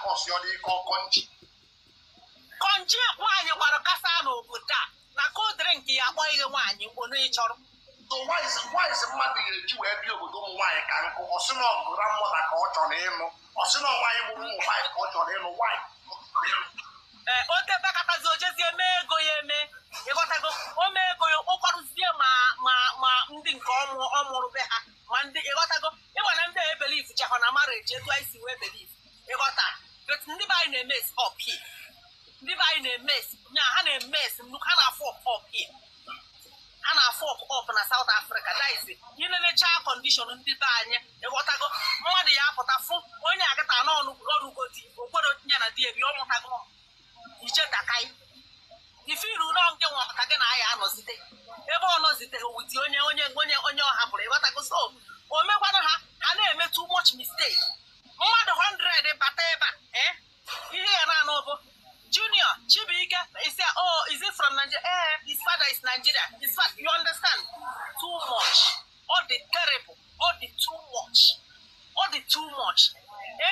force your day called Conchi. Conchi, why you want to Casano with that? Now go drink your boy the wine you will reach on. So why is a mother you have you with why can go or son of grandmother coach on him or son of why you will fight coach on him why? Ote bakatazo just ye me go ye me. You got to go o me go yo okwaruzie ma ndi nke omuru be ha. Ma ndi you got to go. E wana ndi e believe je na marriage etu I see we believe. You got that. But ndi ba na mess up here. Ndi ba na mess. Nya ha na mess nu ha na fuck up here. Ha na fuck up na South Africa. That is it. You know the child condition ndi ba anya. You got to go. Mmadu ya apụta fu onye agata na onu godi. Okwodo nya na die bi o muta go. Ijetakai. If you don't get one again, I am not sitting. Ever knows it with you on your happy. What I go so. Or me one I made too much mistake. More than 100 bateba, eh? Here and over. Junior, Chibika, he said, oh, is it from Nigeria? His father is Nigeria. His father, you understand? Too much. All the terrible, all the too much. All the too much.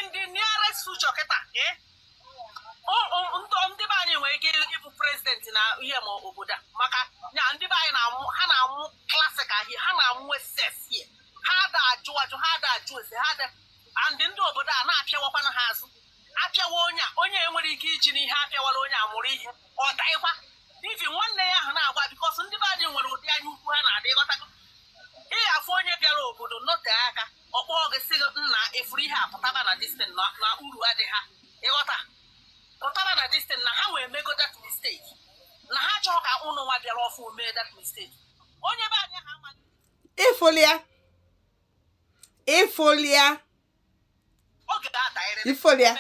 And the nearest future, eh? Ndị be anyị nwere ike ịbụ president na ihe ma obodo maka na ndị be anyị ha na-amụ klasik ahịa ha na-amụ esesie ha da ajụ ese ha da and ndị obodo a na-apịawakwana ha azụ apịawa onye enwere ike iji n'ihe apịawala onye amụrụ ihe ọ daịkwa ifi nwanne ya ahụ na-agwa bikọs ndị be anyị nwere ụdị anya ukwu ha na-adị ịghọtago ịghafụ onye bịara obodo note aka ọkpọọ gị sị nna efuru ihe apụtaba na distin na uru adị ha ịghọta ụtara na distin na ha wee mego that mistake na ha chọọ ka ụnụ nwa bịara ọfụ mee that mistake onye be anyị ha amaghị ifolia oge ga-adaire ifolia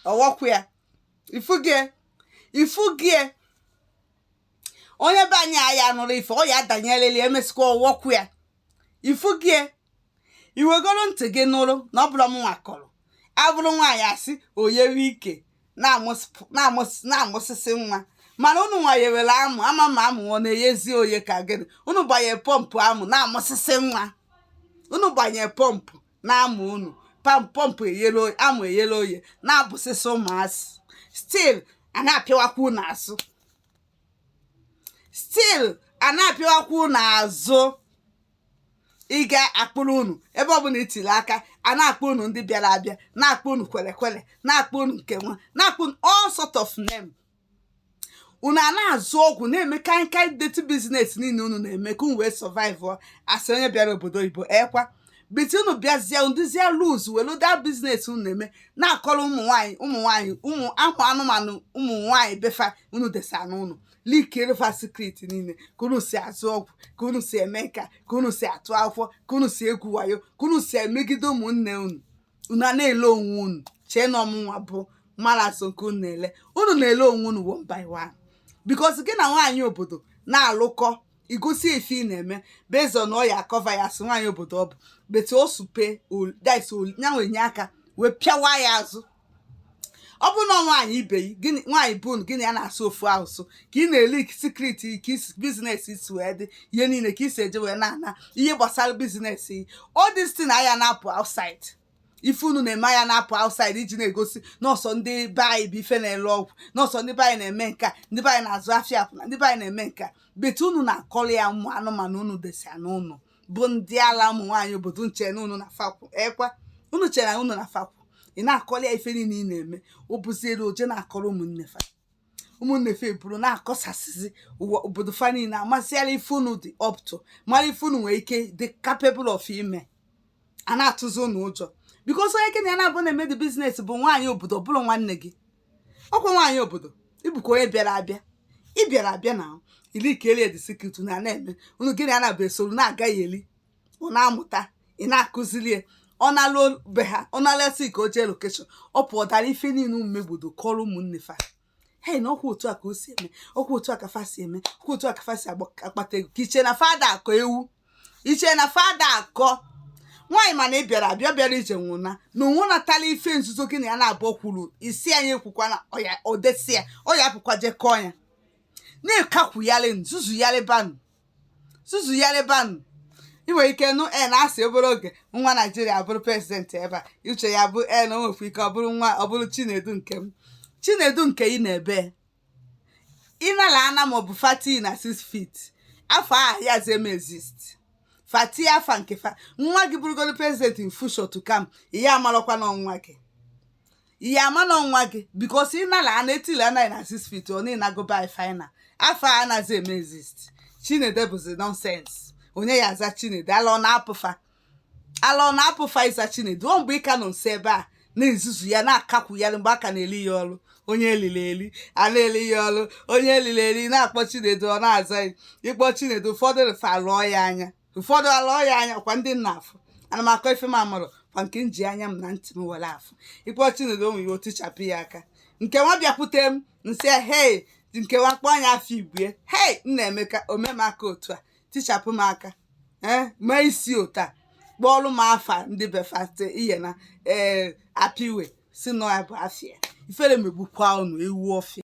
ọwọkwa ya ifugie onye be anyị aya nụrụ ife ọ ya adanyelele emesikwa ọwọkwa ya ifugie iwegoro ntị gị nụrụ na ọ bụrụ m nwa kọrọ abụrụ nwaanyị asị oyewe ike na-amụsịsị nwa mana unu nwanyewere ama ma amụ ọ na-eyezi oye ka gịnị unu gbanye pọmpụ amụ na-amụsịsị nwa unu gbanye pọmpụ na-amụ unu pọmpụ amụ eyere oye na-abụsịsị ụmụasị stil a na-apịawakwu n'azụ ị ga-akpụrụ unu ebe ọbụla itiri aka a na-akpọ unu ndị bịara abịa na-akpọ unu kwere na-akpọ unu nke nwa na-akpọ unu all sort of name unu a na-azụ ọgwụ na-eme kai deti biznes niile unu na-eme ka unu wee survive asị onye bịara obodo oyibo ekwa biti unu bịazie nduzie luz welu da biznes unu na-eme na-akọrọ ụmụ anụmanụ ụmụ nwaanyị befa unu desa n'ụlọ likereva secret niile ka unu si azụ ọgwụ ka unu si eme nka ka unu si atụ akwụkwọ ka unu si egwu wayo ka unu si emegide ụmụnne unu a na-ele onwe unu chee na ọmụnwa bụ marathon ka unu na-ele unu na-ele onwe unu one by one because gị na nwaanyị obodo na-alụkọ igosi efe ị na-eme bezo na ọ ya akọva ya sị nwaanyị obodo ọ bụ bete o supe nyanwenye aka wee pịawa ya azụ ọ bụ na nwaanyị ibe gị nwaanyị bụ gịnị ya na-asụ ofu asụsụ ka ị na-eli sikriti ka biznes isi wee dị ihe niile ka isi eje wee na-ana ihe gbasara biznes yi all this thing anya na-apụ outside ife unu na-eme anya na-apụ outside iji na-egosi n'ọsọ ndị be anyị bụ ife na-ele ọgwụ n'ọsọ ndị be anyị na-eme nka ndị be anyị na-azụ afịa apụna ndị be anyị na-eme nka bete unu na-akọrọ ya ụmụ anụmanụ unu desi n'ụlọ bụ ndị ala ụmụ nwaanyị obodo nche na unu na fakwu ekwa unu chere na unu na fakwu ị na-akọrọ ya ife niile ị na-eme o buziere oje na-akọrọ ụmụnne fa eburu na-akọsasịzi obodo fa niile amasịala ife unu dị up to mara ife unu nwere ike dị capable of ime a na-atụzi unu ụjọ because onye gịnị ya na-abụ na-eme the business bụ nwaanyị obodo bụrụ nwanne gị ọkwa nwaanyị obodo ịbụkwa onye bịara abịa na ili ka elie dị secret na-eme unu gịnị ya na-abụ esoro na-agaghị eli ọ na-amụta ị na-akụzilie ọ na-alụ be ha ọ na-alesi ka o jee lokeshọn ọ pụọtara ife niile mmegbodo kọrọ ụmụnne fa hei na ọkwa otu a ka o si eme ọkwa otu a ka fa si eme ọkwa otu a ka fa si akpata ego ka iche na fada akọ ewu iche na fada akọ nwaanyị mana ị bịara ije nwụna na onwe natala ife nzuzo gị na ya na-abụọ kwuru isi anyị ekwukwana odesi ya ọ ya apụkwa je kọọ ya na-ekakwuyalị zuzuyalị banụ inwere ike nụ na-asị obere oge nwa Naijiria bụrụ prezidenti ebe a uche ya bụ na o nwekwa ike ọ bụrụ Chinedu nke m. Chinedu nke ị na-ebe ịnala ana maọbụ fati na 6 feet afọ ahụ ya zem exist fati afa nke nwa gị bụrụgoro prezidenti mfusho to kam ihe amarọkwa n'ọnwa gị ihe ama n'ọnwa gị bikos ịnala ana etili anaghị na 6 feet ọ na go by final afọ a anaghị eme exist. Chinedu bụzi nonsense. Onye ya aza Chinedu ala ọ na-apụfa ịza Chinedu ọ mgbe ị ka nọ nso ebe a na-ezuzu ya na-akakwu ya mgbe aka na-eli ya ọrụ onye elili eli a na-eli ya ọrụ onye elili eli na-akpọ Chinedu ọ na-aza ya ịkpọ Chinedu ụfọdụ refa alụọ ya anya ụfọdụ alụọ ya anya kwa ndị nna afọ ana m akọ ife m amụrụ kwa nke m ji anya m na ntị m were afọ ịkpọ Chinedu onwe ya otichapụ ya aka nke nwa bịakwute m nsị hei nke nwa kpọọ anya afọ ibue hei Nnaemeka omemaka otu a tichapụ m aka mee isi ụta kpọọlụ m afa ndị befate ihe na apiwe si nọ ya bụ afịa ifere megbukwa unu ewu ọfịa.